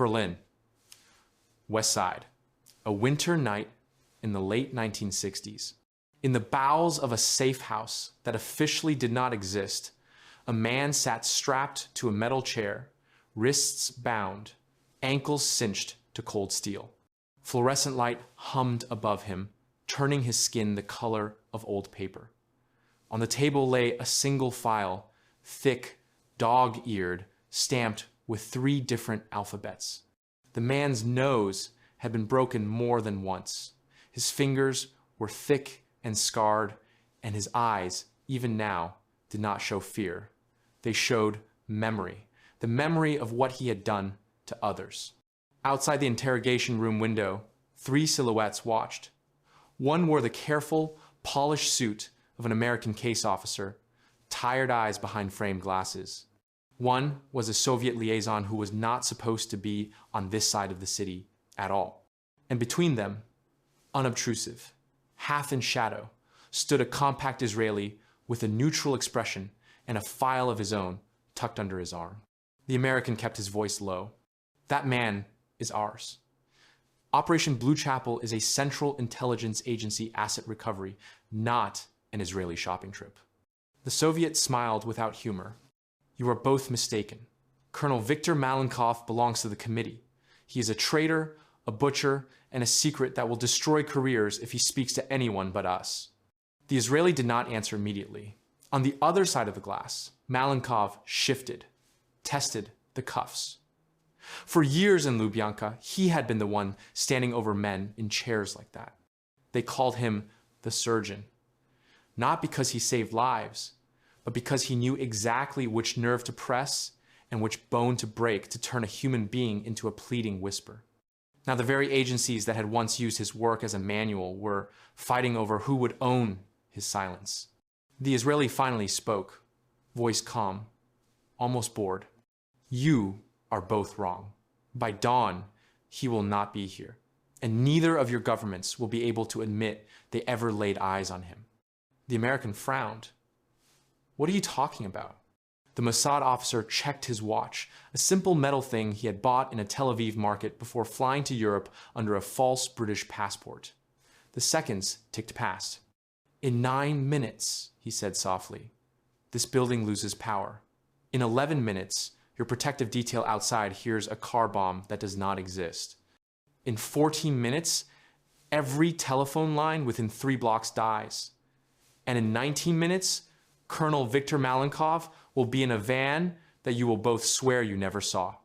Berlin. West Side. A winter night in the late 1960s. In the bowels of a safe house that officially did not exist, a man sat strapped to a metal chair, wrists bound, ankles cinched to cold steel. Fluorescent light hummed above him, turning his skin the color of old paper. On the table lay a single file, thick, dog-eared, stamped with 3 different alphabets. The man's nose had been broken more than once. His fingers were thick and scarred, and his eyes, even now, did not show fear. They showed memory, the memory of what he had done to others. Outside the interrogation room window, 3 silhouettes watched. One wore the careful, polished suit of an American case officer, tired eyes behind framed glasses. One was a Soviet liaison who was not supposed to be on this side of the city at all. And between them, unobtrusive, half in shadow, stood a compact Israeli with a neutral expression and a file of his own tucked under his arm. The American kept his voice low. That man is ours. Operation Blue Chapel is a Central Intelligence Agency asset recovery, not an Israeli shopping trip. The Soviet smiled without humor. You are both mistaken. Colonel Viktor Malenkov belongs to the committee. He is a traitor, a butcher, and a secret that will destroy careers if he speaks to anyone but us. The Israeli did not answer immediately. On the other side of the glass, Malenkov shifted, tested the cuffs. For years in Lubyanka, he had been the one standing over men in chairs like that. They called him the surgeon. Not because he saved lives, but because he knew exactly which nerve to press and which bone to break to turn a human being into a pleading whisper. Now, the very agencies that had once used his work as a manual were fighting over who would own his silence. The Israeli finally spoke, voice calm, almost bored. You are both wrong. By dawn, he will not be here, and neither of your governments will be able to admit they ever laid eyes on him. The American frowned. What are you talking about? The Mossad officer checked his watch, a simple metal thing he had bought in a Tel Aviv market before flying to Europe under a false British passport. The seconds ticked past. In 9 minutes, he said softly, this building loses power. In 11 minutes, your protective detail outside hears a car bomb that does not exist. In 14 minutes, every telephone line within 3 blocks dies. And in 19 minutes, Colonel Viktor Malenkov will be in a van that you will both swear you never saw.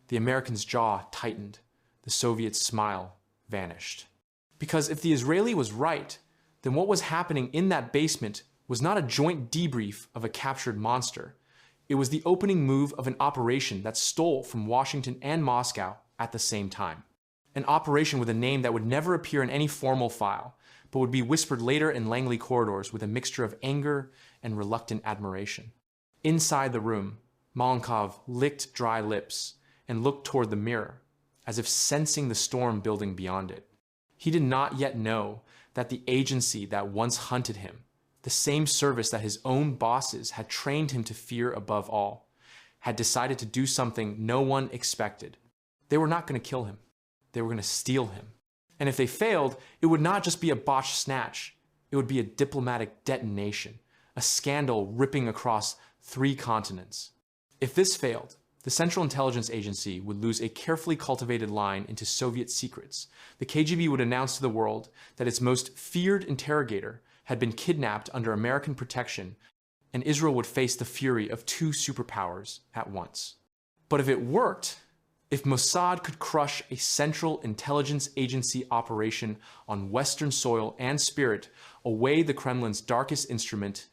The American's jaw tightened. The Soviet's smile vanished. Because if the Israeli was right, then what was happening in that basement was not a joint debrief of a captured monster. It was the opening move of an operation that stole from Washington and Moscow at the same time. An operation with a name that would never appear in any formal file, but would be whispered later in Langley corridors with a mixture of anger and reluctant admiration. Inside the room, Malenkov licked dry lips and looked toward the mirror, as if sensing the storm building beyond it. He did not yet know that the agency that once hunted him, the same service that his own bosses had trained him to fear above all, had decided to do something no one expected. They were not going to kill him. They were going to steal him. And if they failed, it would not just be a botched snatch. It would be a diplomatic detonation, a scandal ripping across 3 continents. If this failed, the Central Intelligence Agency would lose a carefully cultivated line into Soviet secrets. The KGB would announce to the world that its most feared interrogator had been kidnapped under American protection, and Israel would face the fury of 2 superpowers at once. But if it worked, if Mossad could crush a Central Intelligence Agency operation on Western soil and spirit, away the Kremlin's darkest instrument,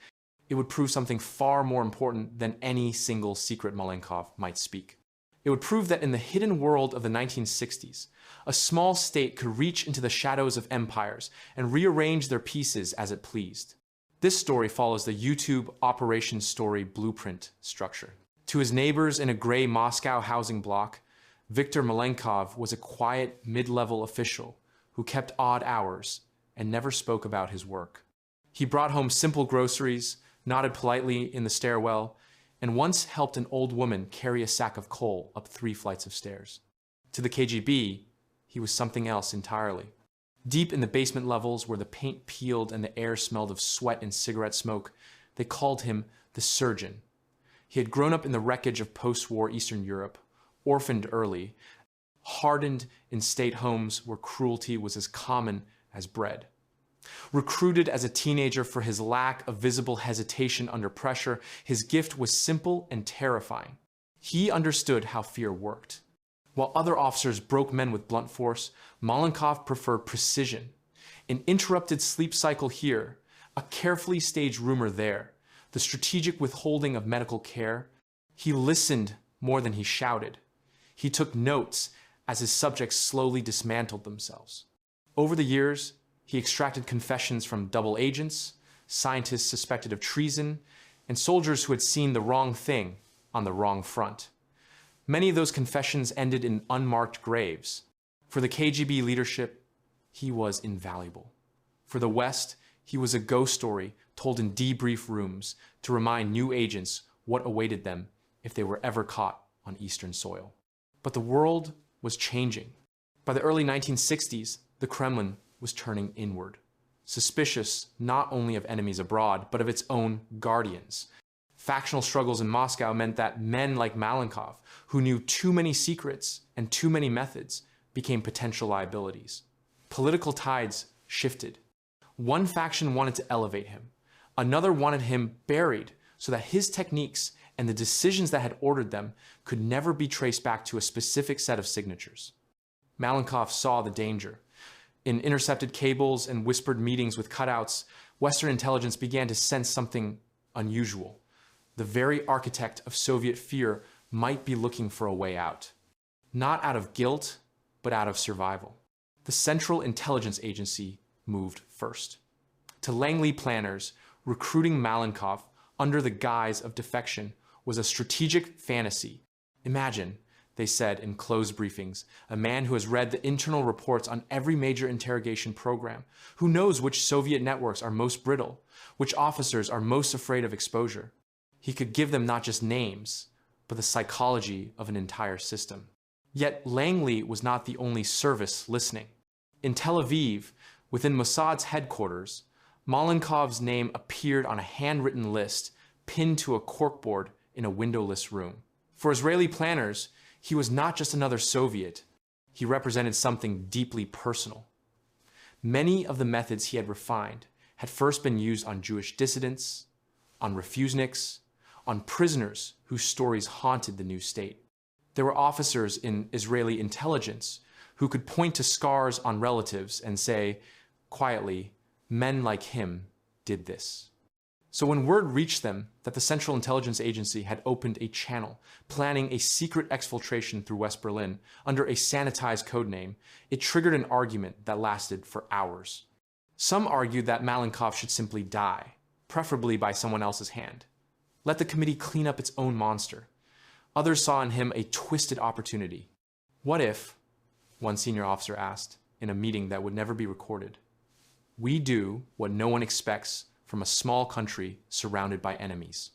it would prove something far more important than any single secret Malenkov might speak. It would prove that in the hidden world of the 1960s, a small state could reach into the shadows of empires and rearrange their pieces as it pleased. This story follows the YouTube Operation Story blueprint structure. To his neighbors in a gray Moscow housing block, Viktor Malenkov was a quiet mid-level official who kept odd hours and never spoke about his work. He brought home simple groceries, nodded politely in the stairwell, and once helped an old woman carry a sack of coal up 3 flights of stairs. To the KGB, he was something else entirely. Deep in the basement levels where the paint peeled and the air smelled of sweat and cigarette smoke, they called him the surgeon. He had grown up in the wreckage of post-war Eastern Europe, orphaned early, hardened in state homes where cruelty was as common as bread. Recruited as a teenager for his lack of visible hesitation under pressure, his gift was simple and terrifying. He understood how fear worked. While other officers broke men with blunt force, Malenkov preferred precision. An interrupted sleep cycle here, a carefully staged rumor there, the strategic withholding of medical care. He listened more than he shouted. He took notes as his subjects slowly dismantled themselves. Over the years, he extracted confessions from double agents, scientists suspected of treason, and soldiers who had seen the wrong thing on the wrong front. Many of those confessions ended in unmarked graves. For the KGB leadership, he was invaluable. For the West, he was a ghost story told in debrief rooms to remind new agents what awaited them if they were ever caught on Eastern soil. But the world was changing. By the early 1960s, the Kremlin was turning inward, suspicious not only of enemies abroad, but of its own guardians. Factional struggles in Moscow meant that men like Malenkov, who knew too many secrets and too many methods, became potential liabilities. Political tides shifted. One faction wanted to elevate him. Another wanted him buried so that his techniques and the decisions that had ordered them could never be traced back to a specific set of signatures. Malenkov saw the danger. In intercepted cables and whispered meetings with cutouts, Western intelligence began to sense something unusual. The very architect of Soviet fear might be looking for a way out. Not out of guilt, but out of survival. The Central Intelligence Agency moved first. To Langley planners, recruiting Malenkov under the guise of defection was a strategic fantasy. Imagine, they said in closed briefings, a man who has read the internal reports on every major interrogation program, who knows which Soviet networks are most brittle, which officers are most afraid of exposure. He could give them not just names, but the psychology of an entire system. Yet Langley was not the only service listening. In Tel Aviv, within Mossad's headquarters, Malenkov's name appeared on a handwritten list pinned to a corkboard in a windowless room. For Israeli planners, he was not just another Soviet. He represented something deeply personal. Many of the methods he had refined had first been used on Jewish dissidents, on refuseniks, on prisoners whose stories haunted the new state. There were officers in Israeli intelligence who could point to scars on relatives and say, quietly, men like him did this. So when word reached them that the Central Intelligence Agency had opened a channel, planning a secret exfiltration through West Berlin under a sanitized codename, it triggered an argument that lasted for hours. Some argued that Malenkov should simply die, preferably by someone else's hand. Let the committee clean up its own monster. Others saw in him a twisted opportunity. What if, one senior officer asked in a meeting that would never be recorded, we do what no one expects from a small country surrounded by enemies?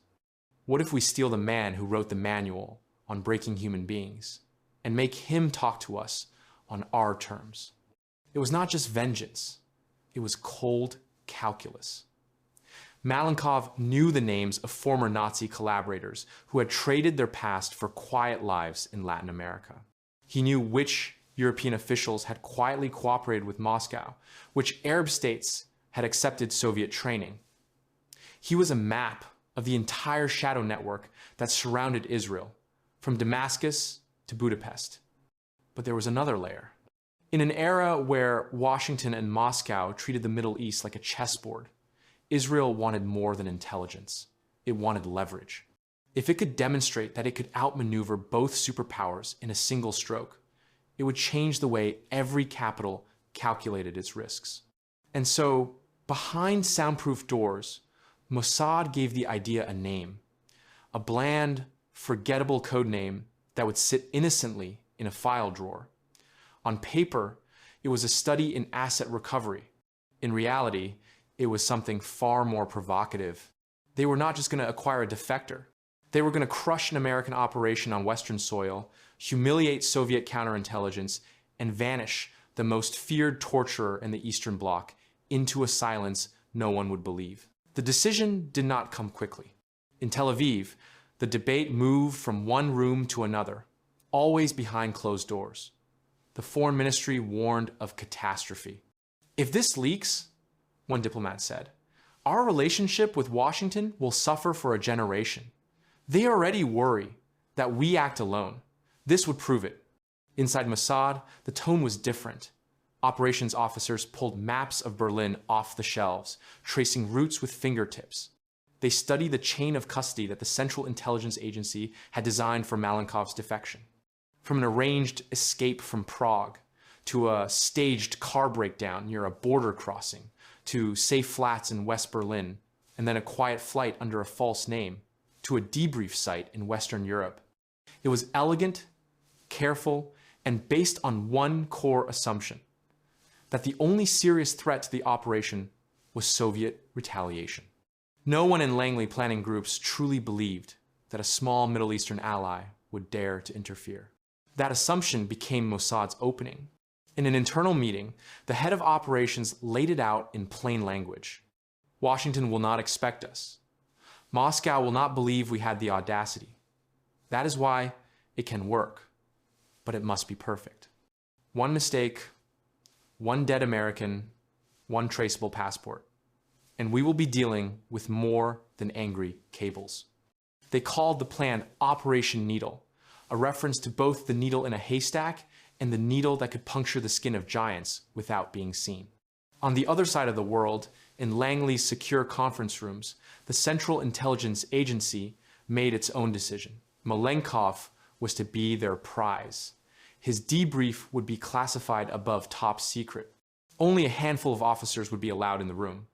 What if we steal the man who wrote the manual on breaking human beings and make him talk to us on our terms? It was not just vengeance. It was cold calculus. Malenkov knew the names of former Nazi collaborators who had traded their past for quiet lives in Latin America. He knew which European officials had quietly cooperated with Moscow, which Arab states had accepted Soviet training. He was a map of the entire shadow network that surrounded Israel, from Damascus to Budapest. But there was another layer. In an era where Washington and Moscow treated the Middle East like a chessboard, Israel wanted more than intelligence. It wanted leverage. If it could demonstrate that it could outmaneuver both superpowers in a single stroke, it would change the way every capital calculated its risks. And so, behind soundproof doors, Mossad gave the idea a name, a bland, forgettable code name that would sit innocently in a file drawer. On paper, it was a study in asset recovery. In reality, it was something far more provocative. They were not just going to acquire a defector. They were going to crush an American operation on Western soil, humiliate Soviet counterintelligence, and vanish the most feared torturer in the Eastern Bloc into a silence no one would believe. The decision did not come quickly. In Tel Aviv, the debate moved from one room to another, always behind closed doors. The Foreign Ministry warned of catastrophe. "If this leaks," one diplomat said, "our relationship with Washington will suffer for a generation. They already worry that we act alone. This would prove it." Inside Mossad, the tone was different. Operations officers pulled maps of Berlin off the shelves, tracing routes with fingertips. They studied the chain of custody that the Central Intelligence Agency had designed for Malenkov's defection. From an arranged escape from Prague, to a staged car breakdown near a border crossing, to safe flats in West Berlin, and then a quiet flight under a false name, to a debrief site in Western Europe. It was elegant, careful, and based on one core assumption: that the only serious threat to the operation was Soviet retaliation. No one in Langley planning groups truly believed that a small Middle Eastern ally would dare to interfere. That assumption became Mossad's opening. In an internal meeting, the head of operations laid it out in plain language. "Washington will not expect us. Moscow will not believe we had the audacity. That is why it can work, but it must be perfect. One mistake, one dead American, one traceable passport, and we will be dealing with more than angry cables." They called the plan Operation Needle, a reference to both the needle in a haystack and the needle that could puncture the skin of giants without being seen. On the other side of the world, in Langley's secure conference rooms, the Central Intelligence Agency made its own decision. Malenkov was to be their prize. His debrief would be classified above top secret. Only a handful of officers would be allowed in the room.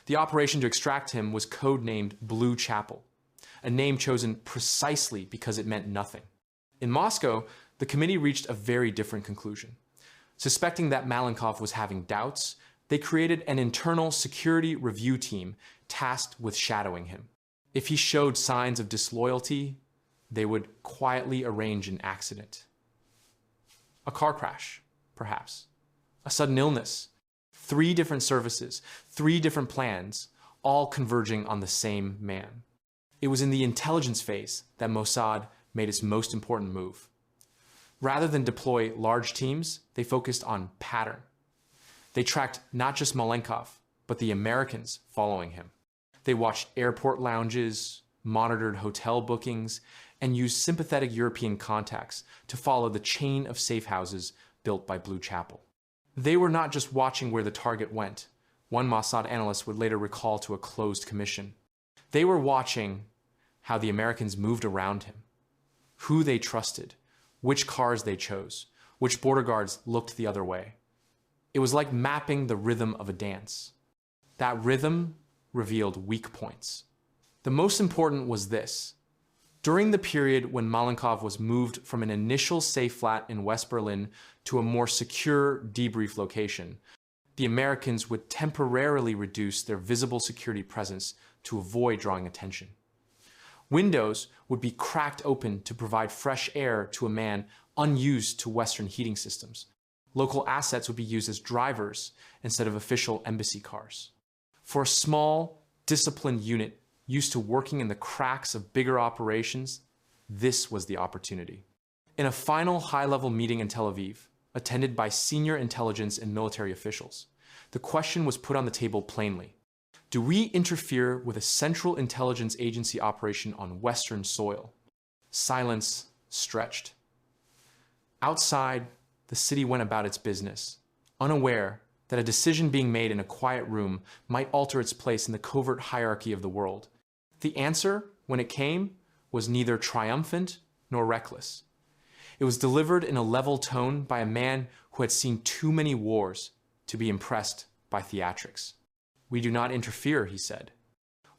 The operation to extract him was codenamed Blue Chapel, a name chosen precisely because it meant nothing. In Moscow, the committee reached a very different conclusion. Suspecting that Malenkov was having doubts, they created an internal security review team tasked with shadowing him. If he showed signs of disloyalty, they would quietly arrange an accident. A car crash, perhaps. A sudden illness. 3 different services, 3 different plans, all converging on the same man. It was in the intelligence phase that Mossad made its most important move. Rather than deploy large teams, they focused on pattern. They tracked not just Malenkov, but the Americans following him. They watched airport lounges, monitored hotel bookings, and used sympathetic European contacts to follow the chain of safe houses built by Blue Chapel. They were not just watching where the target went. One Mossad analyst would later recall to a closed commission. They were watching how the Americans moved around him, who they trusted, which cars they chose, which border guards looked the other way. It was like mapping the rhythm of a dance. That rhythm revealed weak points. The most important was this. During the period when Malenkov was moved from an initial safe flat in West Berlin to a more secure debrief location, the Americans would temporarily reduce their visible security presence to avoid drawing attention. Windows would be cracked open to provide fresh air to a man unused to Western heating systems. Local assets would be used as drivers instead of official embassy cars. For a small, disciplined unit used to working in the cracks of bigger operations, this was the opportunity. In a final high-level meeting in Tel Aviv, attended by senior intelligence and military officials, the question was put on the table plainly. Do we interfere with a Central Intelligence Agency operation on Western soil? Silence stretched. Outside, the city went about its business, unaware that a decision being made in a quiet room might alter its place in the covert hierarchy of the world. The answer, when it came, was neither triumphant nor reckless. It was delivered in a level tone by a man who had seen too many wars to be impressed by theatrics. "We do not interfere," he said.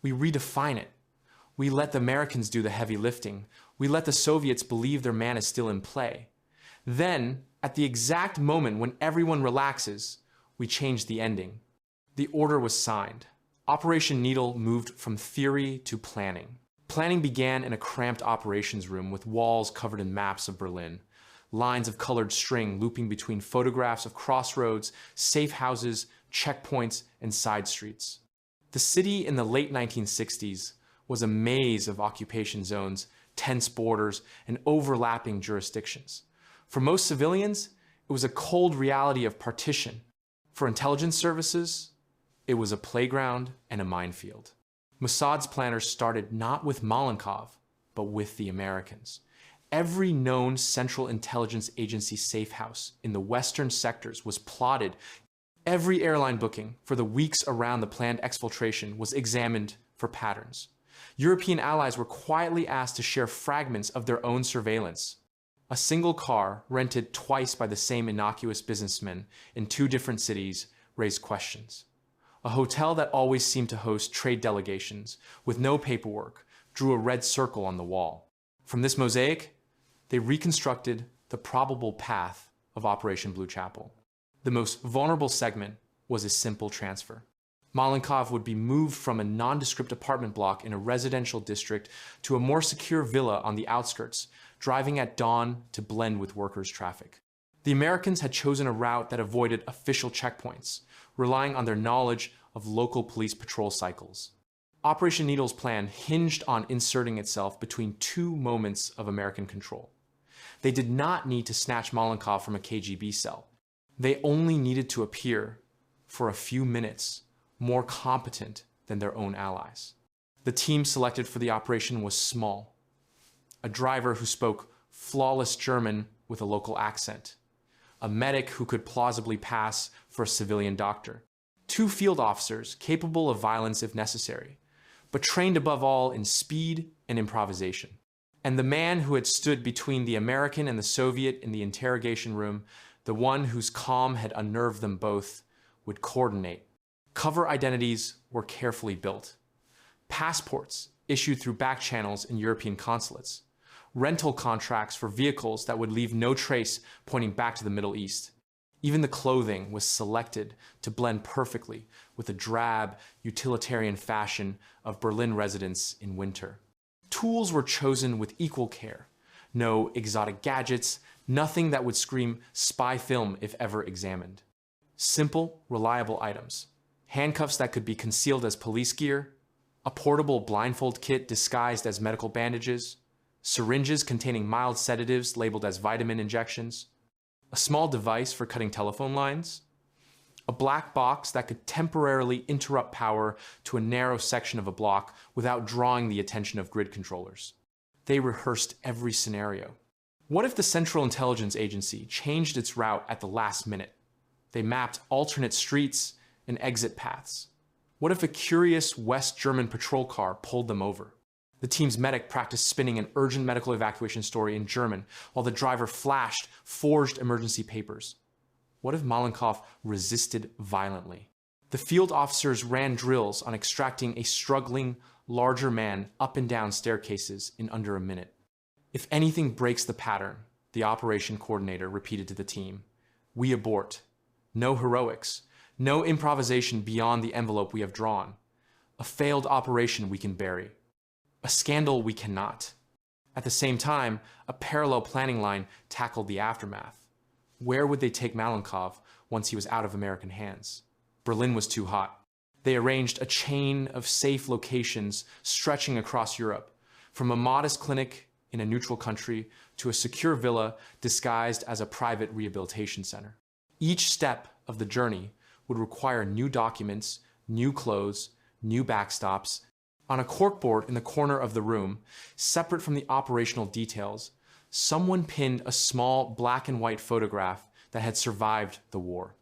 "We redefine it. We let the Americans do the heavy lifting. We let the Soviets believe their man is still in play. Then, at the exact moment when everyone relaxes, we change the ending." The order was signed. Operation Needle moved from theory to planning. Planning began in a cramped operations room with walls covered in maps of Berlin, lines of colored string looping between photographs of crossroads, safe houses, checkpoints, and side streets. The city in the late 1960s was a maze of occupation zones, tense borders, and overlapping jurisdictions. For most civilians, it was a cold reality of partition. For intelligence services, it was a playground and a minefield. Mossad's planners started not with Malenkov, but with the Americans. Every known Central Intelligence Agency safe house in the western sectors was plotted. Every airline booking for the weeks around the planned exfiltration was examined for patterns. European allies were quietly asked to share fragments of their own surveillance. A single car, rented twice by the same innocuous businessman in two different cities, raised questions. A hotel that always seemed to host trade delegations, with no paperwork, drew a red circle on the wall. From this mosaic, they reconstructed the probable path of Operation Blue Chapel. The most vulnerable segment was a simple transfer. Malenkov would be moved from a nondescript apartment block in a residential district to a more secure villa on the outskirts, driving at dawn to blend with workers' traffic. The Americans had chosen a route that avoided official checkpoints, relying on their knowledge of local police patrol cycles. Operation Needle's plan hinged on inserting itself between two moments of American control. They did not need to snatch Malenkov from a KGB cell. They only needed to appear, for a few minutes, more competent than their own allies. The team selected for the operation was small. A driver who spoke flawless German with a local accent. A medic who could plausibly pass for a civilian doctor. Two field officers capable of violence if necessary, but trained above all in speed and improvisation. And the man who had stood between the American and the Soviet in the interrogation room, the one whose calm had unnerved them both, would coordinate. Cover identities were carefully built. Passports issued through back channels in European consulates. Rental contracts for vehicles that would leave no trace pointing back to the Middle East. Even the clothing was selected to blend perfectly with the drab, utilitarian fashion of Berlin residents in winter. Tools were chosen with equal care. No exotic gadgets, nothing that would scream spy film if ever examined. Simple, reliable items. Handcuffs that could be concealed as police gear, a portable blindfold kit disguised as medical bandages, syringes containing mild sedatives labeled as vitamin injections, a small device for cutting telephone lines, a black box that could temporarily interrupt power to a narrow section of a block without drawing the attention of grid controllers. They rehearsed every scenario. What if the Central Intelligence Agency changed its route at the last minute? They mapped alternate streets and exit paths. What if a curious West German patrol car pulled them over? The team's medic practiced spinning an urgent medical evacuation story in German while the driver flashed forged emergency papers. What if Malenkov resisted violently? The field officers ran drills on extracting a struggling, larger man up and down staircases in under a minute. If anything breaks the pattern, the operation coordinator repeated to the team, we abort. No heroics. No improvisation beyond the envelope we have drawn. A failed operation we can bury. A scandal we cannot. At the same time, a parallel planning line tackled the aftermath. Where would they take Malenkov once he was out of American hands? Berlin was too hot. They arranged a chain of safe locations stretching across Europe, from a modest clinic in a neutral country to a secure villa disguised as a private rehabilitation center. Each step of the journey would require new documents, new clothes, new backstops. On a corkboard in the corner of the room, separate from the operational details, someone pinned a small black and white photograph that had survived the war.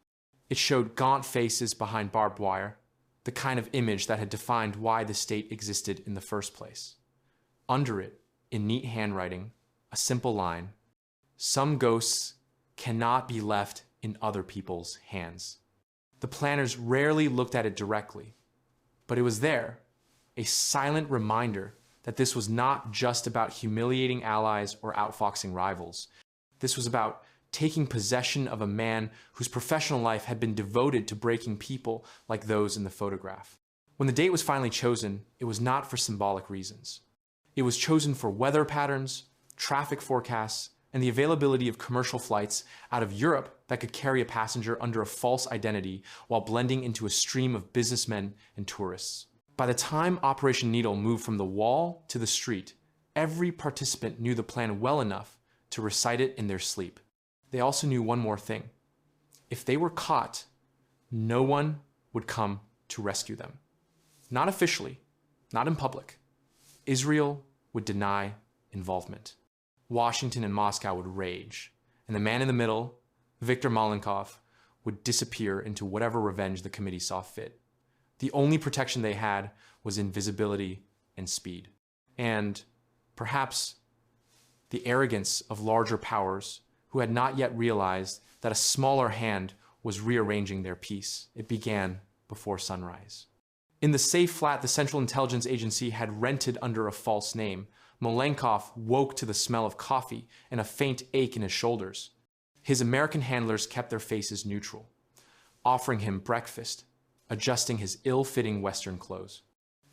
It showed gaunt faces behind barbed wire, the kind of image that had defined why the state existed in the first place. Under it, in neat handwriting, a simple line, "Some ghosts cannot be left in other people's hands." The planners rarely looked at it directly, but it was there, a silent reminder that this was not just about humiliating allies or outfoxing rivals. This was about taking possession of a man whose professional life had been devoted to breaking people like those in the photograph. When the date was finally chosen, it was not for symbolic reasons. It was chosen for weather patterns, traffic forecasts, and the availability of commercial flights out of Europe that could carry a passenger under a false identity while blending into a stream of businessmen and tourists. By the time Operation Needle moved from the wall to the street, every participant knew the plan well enough to recite it in their sleep. They also knew one more thing. If they were caught, no one would come to rescue them. Not officially, not in public. Israel would deny involvement. Washington and Moscow would rage, and the man in the middle, Viktor Malenkov, would disappear into whatever revenge the committee saw fit. The only protection they had was invisibility and speed. And perhaps the arrogance of larger powers who had not yet realized that a smaller hand was rearranging their peace. It began before sunrise. In the safe flat the Central Intelligence Agency had rented under a false name, Malenkov woke to the smell of coffee and a faint ache in his shoulders. His American handlers kept their faces neutral, offering him breakfast, adjusting his ill-fitting Western clothes.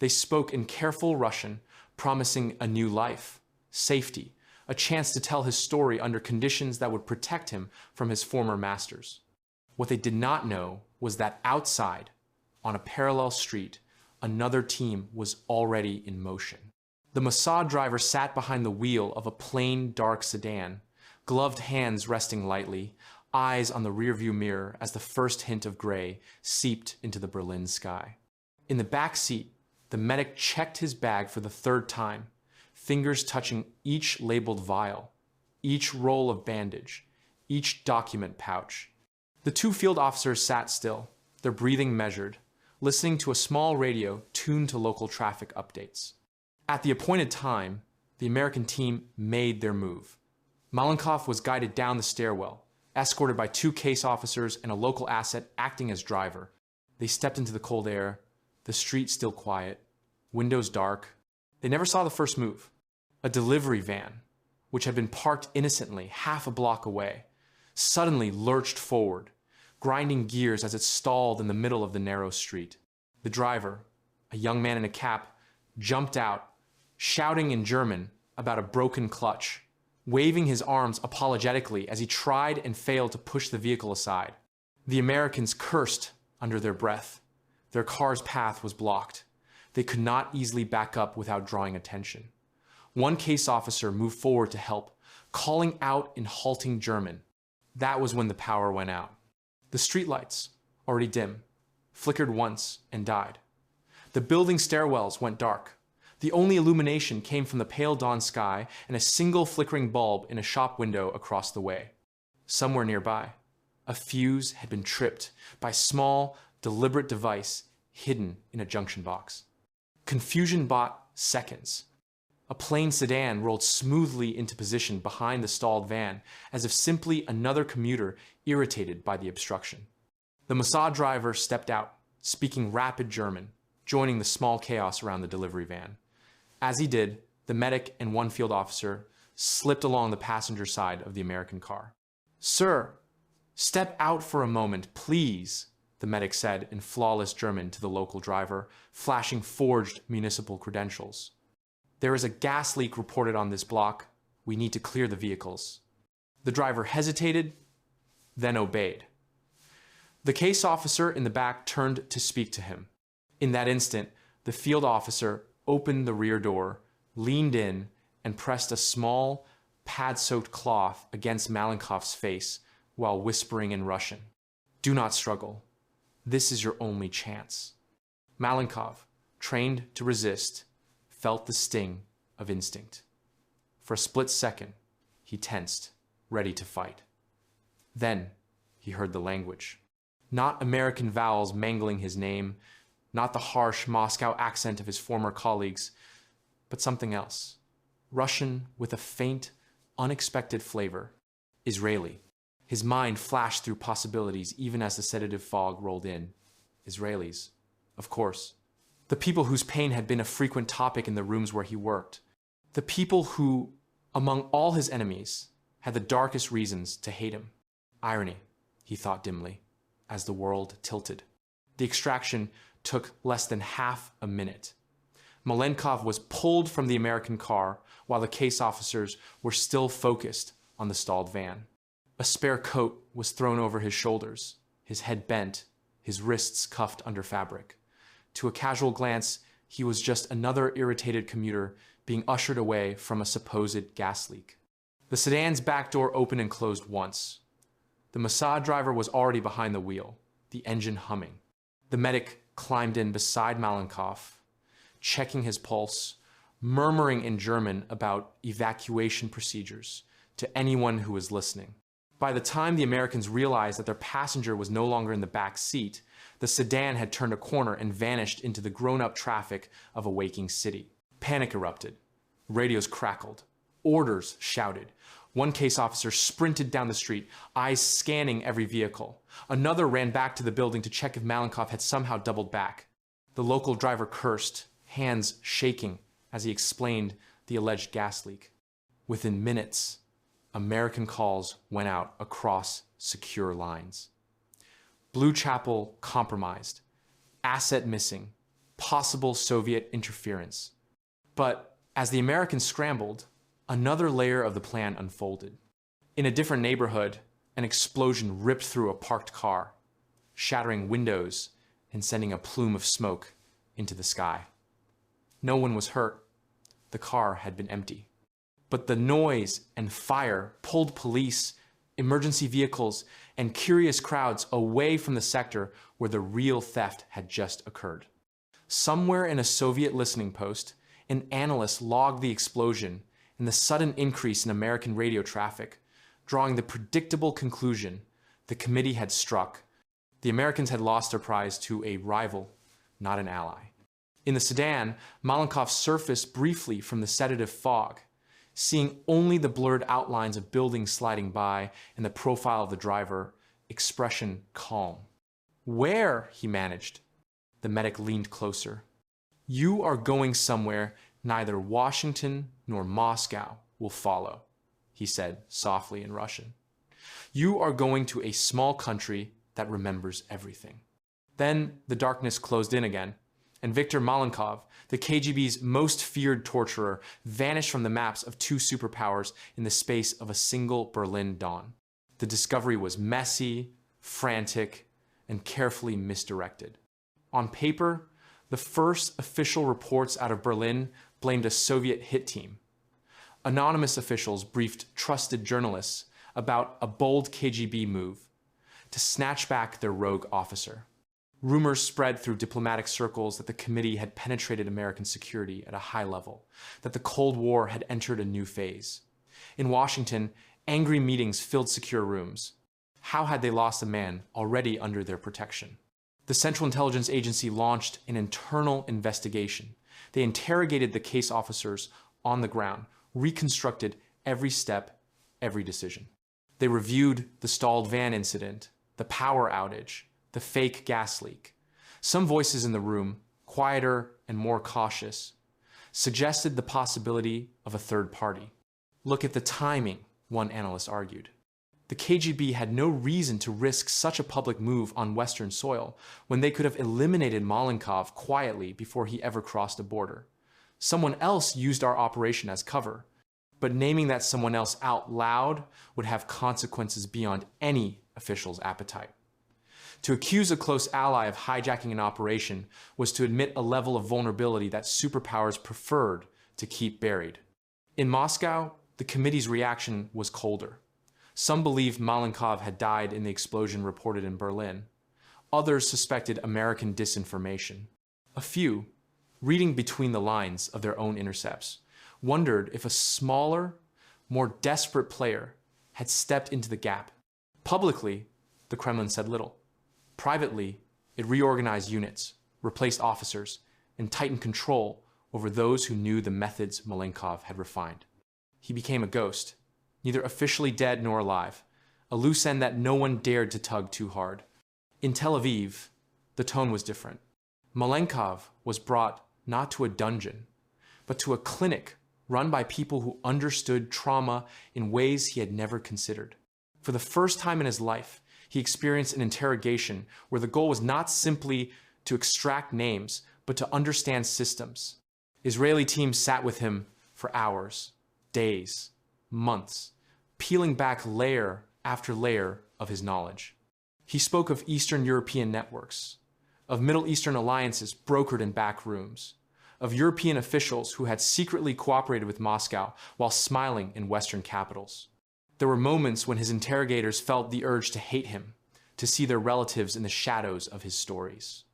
They spoke in careful Russian, promising a new life, safety, a chance to tell his story under conditions that would protect him from his former masters. What they did not know was that outside, on a parallel street, another team was already in motion. The Mossad driver sat behind the wheel of a plain, dark sedan, gloved hands resting lightly, eyes on the rearview mirror as the first hint of gray seeped into the Berlin sky. In the back seat, the medic checked his bag for the third time, fingers touching each labeled vial, each roll of bandage, each document pouch. The two field officers sat still, their breathing measured, listening to a small radio tuned to local traffic updates. At the appointed time, the American team made their move. Malenkov was guided down the stairwell, escorted by two case officers and a local asset acting as driver. They stepped into the cold air, the street still quiet, windows dark. They never saw the first move. A delivery van, which had been parked innocently half a block away, suddenly lurched forward, grinding gears as it stalled in the middle of the narrow street. The driver, a young man in a cap, jumped out, shouting in German about a broken clutch, waving his arms apologetically as he tried and failed to push the vehicle aside. The Americans cursed under their breath. Their car's path was blocked. They could not easily back up without drawing attention. One case officer moved forward to help, calling out in halting German. That was when the power went out. The streetlights, already dim, flickered once and died. The building stairwells went dark. The only illumination came from the pale dawn sky and a single flickering bulb in a shop window across the way. Somewhere nearby, a fuse had been tripped by a small, deliberate device hidden in a junction box. Confusion bought seconds. A plain sedan rolled smoothly into position behind the stalled van, as if simply another commuter irritated by the obstruction. The Mossad driver stepped out, speaking rapid German, joining the small chaos around the delivery van. As he did, the medic and one field officer slipped along the passenger side of the American car. "Sir, step out for a moment, please," the medic said in flawless German to the local driver, flashing forged municipal credentials. "There is a gas leak reported on this block. We need to clear the vehicles." The driver hesitated, then obeyed. The case officer in the back turned to speak to him. In that instant, the field officer opened the rear door, leaned in, and pressed a small, pad-soaked cloth against Malenkov's face while whispering in Russian, "Do not struggle. This is your only chance." Malenkov, trained to resist, felt the sting of instinct. For a split second, he tensed, ready to fight. Then he heard the language. Not American vowels mangling his name, not the harsh Moscow accent of his former colleagues, but something else. Russian with a faint, unexpected flavor. Israeli. His mind flashed through possibilities even as the sedative fog rolled in. Israelis, of course. The people whose pain had been a frequent topic in the rooms where he worked. The people who, among all his enemies, had the darkest reasons to hate him. Irony, he thought dimly, as the world tilted. The extraction took less than half a minute. Malenkov was pulled from the American car while the case officers were still focused on the stalled van. A spare coat was thrown over his shoulders, his head bent, his wrists cuffed under fabric. To a casual glance, he was just another irritated commuter being ushered away from a supposed gas leak. The sedan's back door opened and closed once. The Mossad driver was already behind the wheel, the engine humming. The medic climbed in beside Malenkov, checking his pulse, murmuring in German about evacuation procedures to anyone who was listening. By the time the Americans realized that their passenger was no longer in the back seat, the sedan had turned a corner and vanished into the grown-up traffic of a waking city. Panic erupted. Radios crackled. Orders shouted. One case officer sprinted down the street, eyes scanning every vehicle. Another ran back to the building to check if Malenkov had somehow doubled back. The local driver cursed, hands shaking, as he explained the alleged gas leak. Within minutes, American calls went out across secure lines. Blue Chapel compromised, asset missing, possible Soviet interference. But as the Americans scrambled, another layer of the plan unfolded. In a different neighborhood, an explosion ripped through a parked car, shattering windows and sending a plume of smoke into the sky. No one was hurt. The car had been empty. But the noise and fire pulled police, emergency vehicles, and curious crowds away from the sector where the real theft had just occurred. Somewhere in a Soviet listening post, an analyst logged the explosion and the sudden increase in American radio traffic, drawing the predictable conclusion the committee had struck. The Americans had lost their prize to a rival, not an ally. In the sedan, Malenkov surfaced briefly from the sedative fog, seeing only the blurred outlines of buildings sliding by and the profile of the driver, expression calm. "Where?" he managed. The medic leaned closer. "You are going somewhere neither Washington nor Moscow will follow," he said softly in Russian. "You are going to a small country that remembers everything." Then the darkness closed in again, and Viktor Malenkov, the KGB's most feared torturer, vanished from the maps of two superpowers in the space of a single Berlin dawn. The discovery was messy, frantic, and carefully misdirected. On paper, the first official reports out of Berlin blamed a Soviet hit team. Anonymous officials briefed trusted journalists about a bold KGB move to snatch back their rogue officer. Rumors spread through diplomatic circles that the committee had penetrated American security at a high level, that the Cold War had entered a new phase. In Washington, angry meetings filled secure rooms. How had they lost a man already under their protection? The Central Intelligence Agency launched an internal investigation. They interrogated the case officers on the ground, reconstructed every step, every decision. They reviewed the stalled van incident, the power outage, the fake gas leak. Some voices in the room, quieter and more cautious, suggested the possibility of a third party. "Look at the timing," one analyst argued. The KGB had no reason to risk such a public move on Western soil when they could have eliminated Malenkov quietly before he ever crossed a border. Someone else used our operation as cover, but naming that someone else out loud would have consequences beyond any official's appetite. To accuse a close ally of hijacking an operation was to admit a level of vulnerability that superpowers preferred to keep buried. In Moscow, the committee's reaction was colder. Some believed Malenkov had died in the explosion reported in Berlin. Others suspected American disinformation. A few, reading between the lines of their own intercepts, wondered if a smaller, more desperate player had stepped into the gap. Publicly, the Kremlin said little. Privately, it reorganized units, replaced officers, and tightened control over those who knew the methods Malenkov had refined. He became a ghost, neither officially dead nor alive, a loose end that no one dared to tug too hard. In Tel Aviv, the tone was different. Malenkov was brought not to a dungeon, but to a clinic run by people who understood trauma in ways he had never considered. For the first time in his life, he experienced an interrogation where the goal was not simply to extract names, but to understand systems. Israeli teams sat with him for hours, days, months, peeling back layer after layer of his knowledge. He spoke of Eastern European networks, of Middle Eastern alliances brokered in back rooms, of European officials who had secretly cooperated with Moscow while smiling in Western capitals. There were moments when his interrogators felt the urge to hate him, to see their relatives in the shadows of his stories.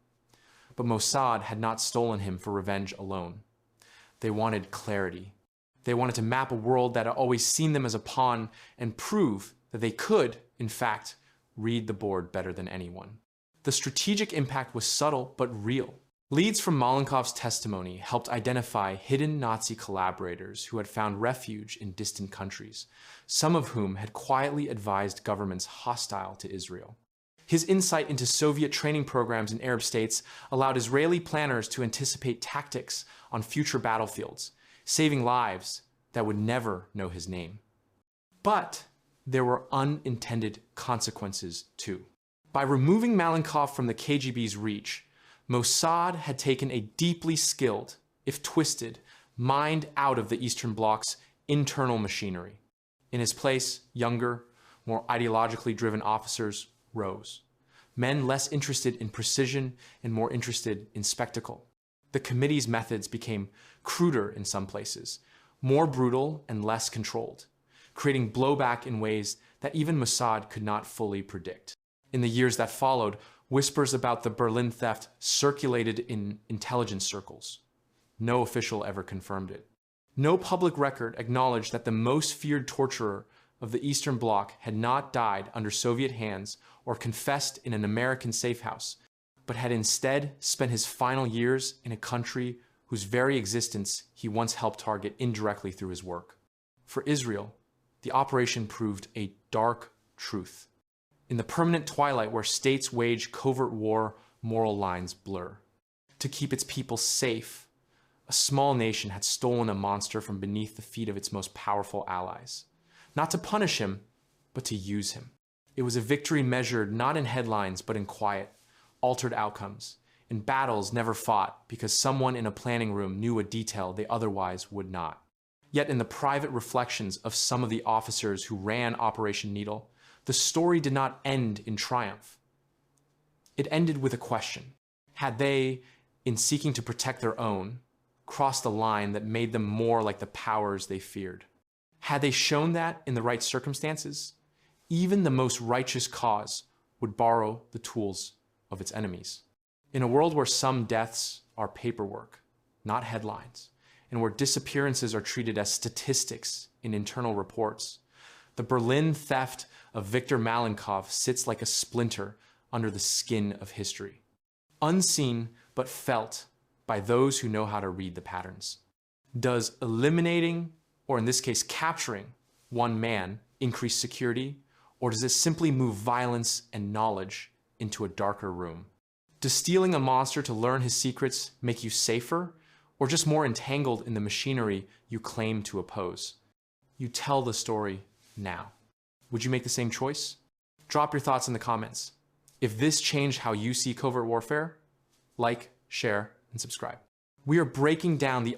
But Mossad had not stolen him for revenge alone. They wanted clarity. They wanted to map a world that had always seen them as a pawn and prove that they could, in fact, read the board better than anyone. The strategic impact was subtle but real. Leads from Malenkov's testimony helped identify hidden Nazi collaborators who had found refuge in distant countries, some of whom had quietly advised governments hostile to Israel. His insight into Soviet training programs in Arab states allowed Israeli planners to anticipate tactics on future battlefields, saving lives that would never know his name. But there were unintended consequences too. By removing Malenkov from the KGB's reach, Mossad had taken a deeply skilled, if twisted, mind out of the Eastern Bloc's internal machinery. In his place, younger, more ideologically driven officers rose. Men less interested in precision and more interested in spectacle. The committee's methods became cruder in some places, more brutal and less controlled, creating blowback in ways that even Mossad could not fully predict. In the years that followed, whispers about the Berlin theft circulated in intelligence circles. No official ever confirmed it. No public record acknowledged that the most feared torturer of the Eastern Bloc had not died under Soviet hands or confessed in an American safe house, but had instead spent his final years in a country whose very existence he once helped target indirectly through his work. For Israel, the operation proved a dark truth. In the permanent twilight where states wage covert war, moral lines blur. To keep its people safe, a small nation had stolen a monster from beneath the feet of its most powerful allies. Not to punish him, but to use him. It was a victory measured not in headlines, but in quiet, altered outcomes, in battles never fought because someone in a planning room knew a detail they otherwise would not. Yet in the private reflections of some of the officers who ran Operation Needle, the story did not end in triumph. It ended with a question. Had they, in seeking to protect their own, crossed the line that made them more like the powers they feared? Had they shown that in the right circumstances, even the most righteous cause would borrow the tools of its enemies? In a world where some deaths are paperwork, not headlines, and where disappearances are treated as statistics in internal reports, the Berlin theft of Viktor Malenkov sits like a splinter under the skin of history, unseen but felt by those who know how to read the patterns. Does eliminating, or in this case capturing, one man increase security, or does it simply move violence and knowledge into a darker room? Does stealing a monster to learn his secrets make you safer, or just more entangled in the machinery you claim to oppose? You tell the story now. Would you make the same choice? Drop your thoughts in the comments. If this changed how you see covert warfare, like, share, and subscribe. We are breaking down the